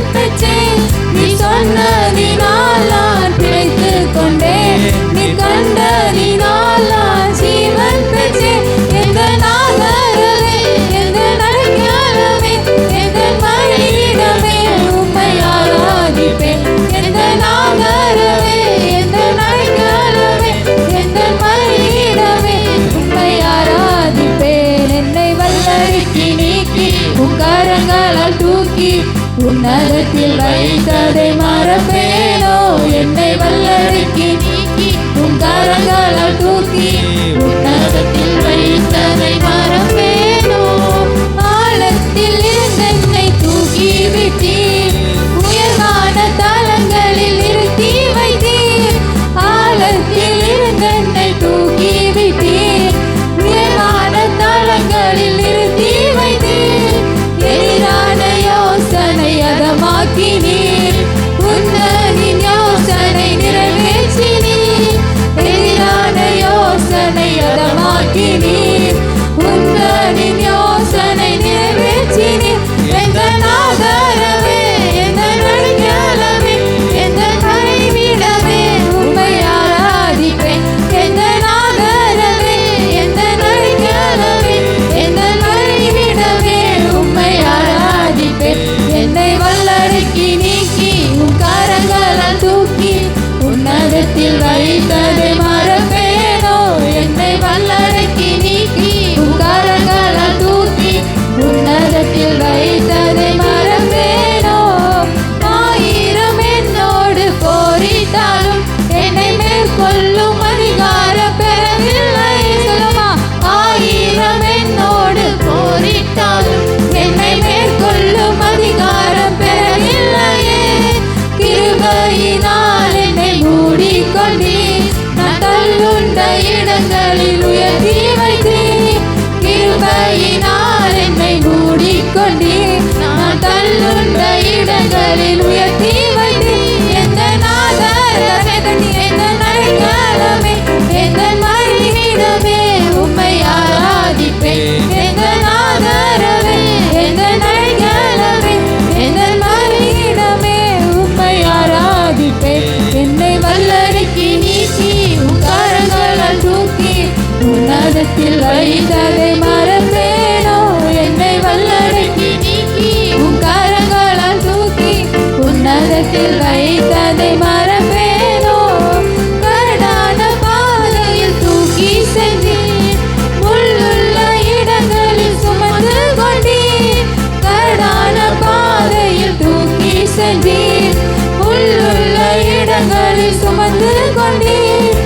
ஜீவன் பெற்றேன். நீ சொன்னதினால் நான் பிழைத்துக் கொண்டேன். நீ கண்டதினால் நான் ஜீவன் பெற்றேன். எந்தன் ஆதரவே, எந்தன் அடைக்கலமே, எந்தன் மறைவிடமே, உம்மை ஆராதிப்பேன். எந்தன் ஆதரவே, எந்தன் அடைக்கலமே, எந்தன் மறைவிடமே, உம்மை ஆராதிப்பேன். என்னை வல்லடிக்கு நீக்கி உம் கரங்களால் தூக்கி உன்னதத்தில் வைத்ததை மறப்பேனோ. என்னை வல்லடிக்கு நீக்கி உம் கரங்களால் தூக்கி உன்னதத்தில் வைத்ததை மறப்பேனோ. ஆழத்தில் இருந்தென்னை தூக்கி விட்டீர், உயர்வான தலங்களில் நிறுத்தி வைத்தீர். ஆழத்தில் இருந்தென்னை தூக்கி விட்டீர், உயர்வான தலங்களில் நிறுத்தி வைத்தீர். எதிரான யோசனை அதமாக்கினீர், உன்னதின் யோசனை நிறைவேற்றினீர். எதிரான யோசனை அதமாக்கினீர், உன்னதின் யோசனை நிறைவேற்றினீர். எந்தன் ஆதரவே, எந்தன் அடைக்கலமே, எந்தன் மறைவிடமே, உம்மை ஆராதிப்பேன். எந்தன் ஆதரவே, எந்தன் அடைக்கலமே, எந்தன் மறைவிடமே, உம்மை ஆராதிப்பேன். என்னை வல்லடிக்கு நீக்கி உம் கரங்களால் தூக்கி உன்னதத்தில் வைத்ததை மறப்பேனோ. என்னை வல்லடிக்கு நீக்கி உம் கரங்களால் தூக்கி உன்னதத்தில் வைத்ததை மறப்பேனோ. ஆயிரம் என்னோடு போரிட்டாலும் என்னை மேற்கொள்ளும் அதிகாரம் பெறவில்லை. சொல்லுமா, ஆயிரம் என்னோடு போரிட்டாலும் என்னை மேற்கொள்ளும் அதிகாரம் பெறவில்லையே. கிருபையினால் என்னை மூடிக்கொண்டீர், நான் தள்ளுண்ட இடங்களில் உயர்த்தி வைத்தீர். கிருபையினால் என்னை மூடிக்கொண்டீர், நான் தள்ளுண்ட இடங்களில் உயர்த்தி வைத்தீர். எந்தன் ஆதரவே, எந்தன் அடைக்கலமே, எந்தன் மறைவிடமே, உம்மை ஆராதிப்பேன். எந்தன் ஆதரவே, எந்தன் அடைக்கலமே, எந்தன் மறைவிடமே, உம்மை ஆராதிப்பேன். என்னை வல்லடிக்கு நீக்கி உம் கரங்களால் தூக்கி உன்னதத்தில் வைத்ததை மறப்பேனோ. என்னை வல்லடிக்கு நீக்கி உம் கரங்களால் தூக்கி உன்னதத்தில் வைத்ததை மறப்பேனோ. கரடான பாதையில் தூக்கி சென்றீர், முள்ளுள்ள இடங்களில் சுமந்து கொண்டீர். கரடான பாதையில் தூக்கி சென்றீர், முள்ளுள்ள இடங்களில் சுமந்து கொண்டீர்.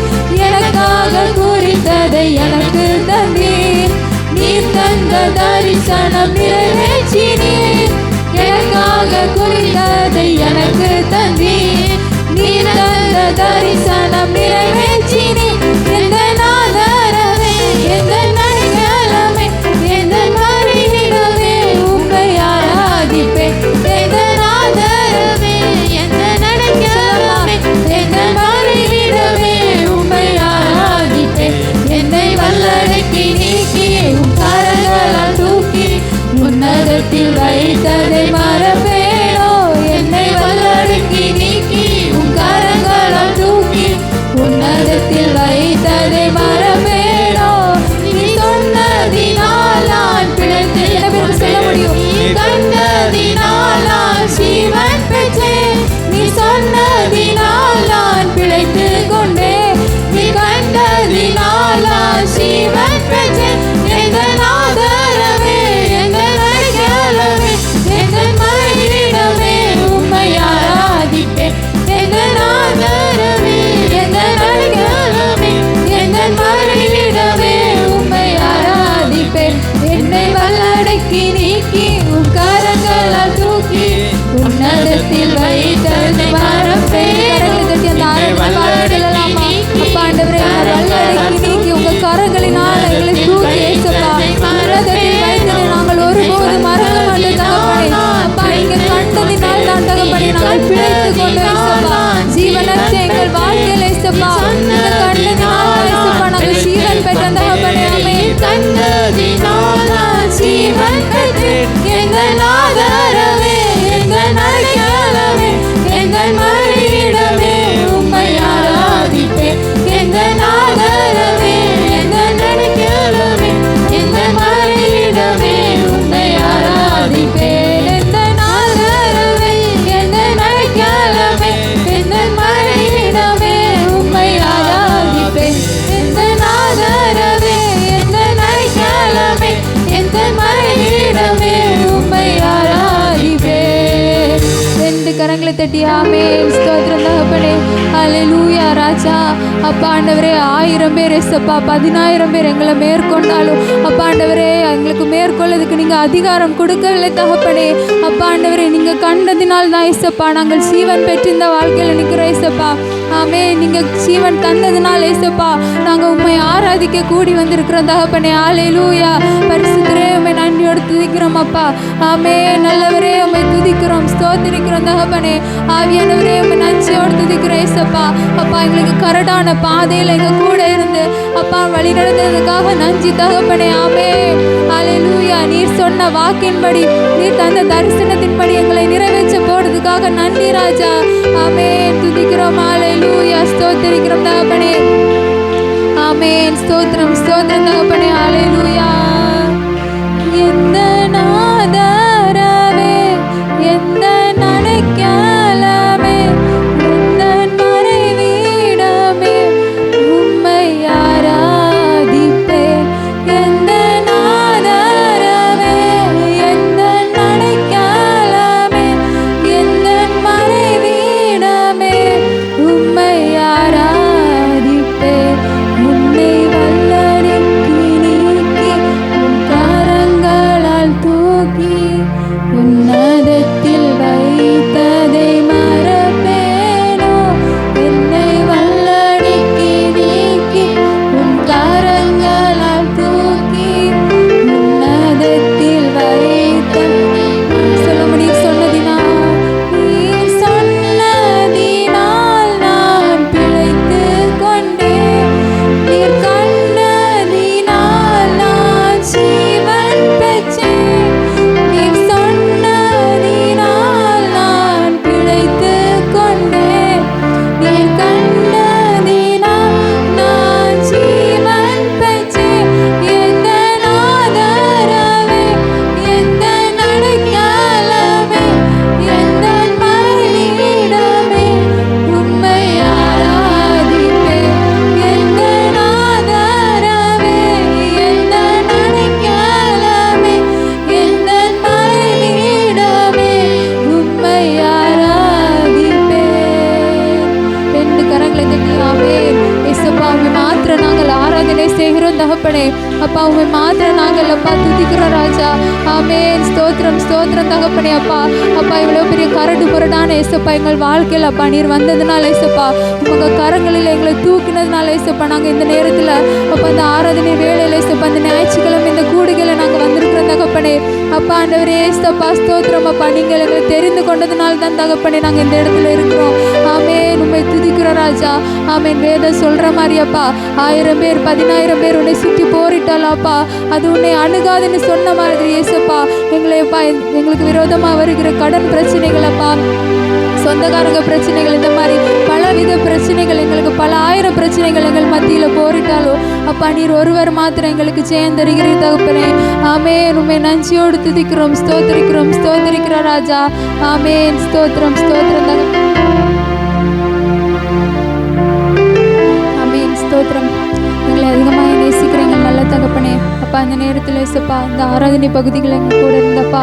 எனக்காக குறித்ததை எனக்கு தந்தீர், நீர் தந்த தரிசனம் நிறைவேற்றினீர். எனக்காக குறித்ததை எனக்கு தந்தீர், நீர் தந்த தரிசனம் நிறைவேற்றினீர். எந்தன் ஆதரவே, எந்தன் அடைக்கலமே, எந்தன் மறைவிடமே, உம்மை ஆராதிப்பேன். எந்தன் ஆதரவே, எந்தன் அடைக்கலமே, எந்தன் மறைவிடமே, உம்மை ஆராதிப்பேன். என்னை வல்லடிக்கு நீக்கி உம் கரங்களால் தூக்கி உன்னதத்தில் வைத்ததை மறப்பேனோ. என்னை வல்லடிக்கு நீக்கி உம் கரங்களால் தூக்கி உன்னதத்தில் தட்டி ஆமென். ஸ்தோத்திரம் தகப்பனே. ஹல்லேலூயா ராஜா. அப்பா ஆண்டவரே, 1000 பேர் ஏசப்பா, 10000 பேர் எங்களை மேற்கொண்டாலும் அப்பா ஆண்டவரே, எங்களுக்கு மேற்கொள்ளதுக்கு நீங்கள் அதிகாரம் கொடுக்கவில்லை தகப்பனே. அப்பா ஆண்டவரே, நீங்கள் கண்டதினால் தான் ஏசப்பா நாங்கள் ஜீவன் பெற்று இந்த வாழ்க்கையில் நிற்கிறோம் ஏசப்பா. ஆமே, நீங்கள் ஜீவன் தந்ததினால் ஏசப்பா நாங்கள் உம்மை ஆராதிக்க கூடி வந்திருக்கிறோம் தகப்பனே. ஹல்லேலூயா. பரிசுத்தரே, உம்மை நன்றியோடு துதிக்கிறோம் அப்பா. ஆமே, நல்லவரே, உம்மை துதிக்கிறோம், ஸ்தோத்திரிக்கிறோம் தகப்பனே. ஆவியானவரே, உம்மை நன்றியோடு துதிக்கிறோம் ஏசப்பா. அப்பா, எங்களுக்கு கரடான பாதையில் எங்கள் கூட இருந்து அப்பா வழி நடந்ததுக்காக நன்றி தகப்பனே. ஆமே, ஹல்லேலூயா. நீர் சொன்ன வாக்கின்படி, நீர் தந்த தரிசனத்தின்படி எங்களை நிறைவேற்ற போடுறதுக்காக நன்றி ராஜா. ஆமே, துதிக்கிறோம். ஹல்லேலூயா. ஸ்தோத்திரிக்கிறோம் தகப்பனே. ஆமென். ஸ்தோத்திரம் ஸ்தோத்திரம் தகப்பனே. ஹல்லேலூயா. எந்த நாதரவே, எந்த நடைக்கலமே, எந்த மறைவீடமே, உம்மை ஆராதிப்பேன். எந்த நாதரவே, எந்த நடைக்கலமே, எந்த மறைவீடமே, உம்மை ஆராதிப்பேன். உன்னை வல்லடிக்கு நீக்கி உன் கரங்களால் தூக்கி உன்னதத்தில் வைத்ததை மறப்பேனோ. என்னை வல்லடிக்கு நீக்கி உன் கரங்களால் தூக்கி உன்னதத்தில் வைத்த சொல்ல முடியும் சொன்னதினால், நீர் சொன்னதினால் நான் பிழைத்து கொண்டேன். நீர் கண்டதினால் நான் ஜீவன் பெற்றேன். நீர் சொன்னதினால் நான் பிழைத்து கொண்டேன். நீர் கண்டதினால் நான் ஜீவன் பெற்றேன். எந்த நாதரவே, எந்த நடைக்கலமே, எந்த மறைவீடமே, உம்மை ஆராதிப்பேன். எந்த நாதரவே, எந்த நடைக்கலமே, எந்த மறைவீடமே, உம்மை ஆராதிப்பேன். 2 கரங்களை தட்டி ஆமென். ஏசப்பா, உம்மை மாத்திரம் நாங்கள் ஆராதனை செய்கிறோம் தகப்பனே. அப்பா, உம்மை மாத்திரம் நாங்கள் அப்பா துதிக்கிறோம் ராஜா. ஆமென். ஸ்தோத்திரம் ஸ்தோத்திரம் தகப்பனே. அப்பா அப்பா, இவ்வளோ பெரிய கரடு முரடான ஏசப்பா எங்கள் வாழ்க்கையில் அப்பா நீர் வந்ததுனால ஏசப்பா, உங்கள் கரங்களில் எங்களை தூக்கினதுனால ஏசப்பா நாங்கள் இந்த நேரத்தில் அப்பா இந்த ஆராதனை வேளையில் ஏசப்பா இந்த ஞாயிற்றுக்கிழமை இந்த கூடுகளை நாங்கள் வந்திருக்கிறோம் தகப்பனே. அப்பா ஆண்டவரே ஏசப்பா, ஸ்தோத்திரம் அப்பா, நீங்கள் எங்களை தெரிந்து கொண்டதுனால தான் தகப்பனே நாங்கள் இந்த இடத்துல இருக்கிறோம். ஆமென். உம்மை துதிக்கிறோம் ராஜா. ஆமென். வேதம் சொல்கிற மாதிரி அப்பா 1000 பேர் 10000 பேர் உன்னை சுற்றி போரிட்டாலாப்பா அது உன்னை அணுகாதுன்னு சொன்ன மாதிரி ஏசப்பா எங்களைப்பா எங்களுக்கு விரோதமாக வருகிற கடன் பிரச்சனைகள் அப்பா, சொந்தக்காரங்க பிரச்சனைகள், இந்த மாதிரி பலவித பிரச்சனைகள், எங்களுக்கு பல 1000 பிரச்சனைகள் எங்கள் மத்தியில் போரிட்டாலும் அப்பா நீர் ஒருவர் மாத்திரம் எங்களுக்கு ஜெயம் தருகிற தகப்பனே. ஆமென். உம்மை நன்றியோடு துதிக்கிறோம், ஸ்தோத்திரிக்கிறோம், ஸ்தோத்திரிக்கிறோம் ராஜா. ஆமென். ஸ்தோத்திரம் ஸ்தோத்திரம் தகப்பனே. ஆமென். ஸ்தோத்திரம். எங்களை அதிகமாக நேசிக்கிற எங்கள் நல்ல தகப்பனே. அப்பா அந்த நேரத்தில் ஏசப்பா இந்த ஆராதனை பகுதிகள் எங்கள் கூட இருந்தப்பா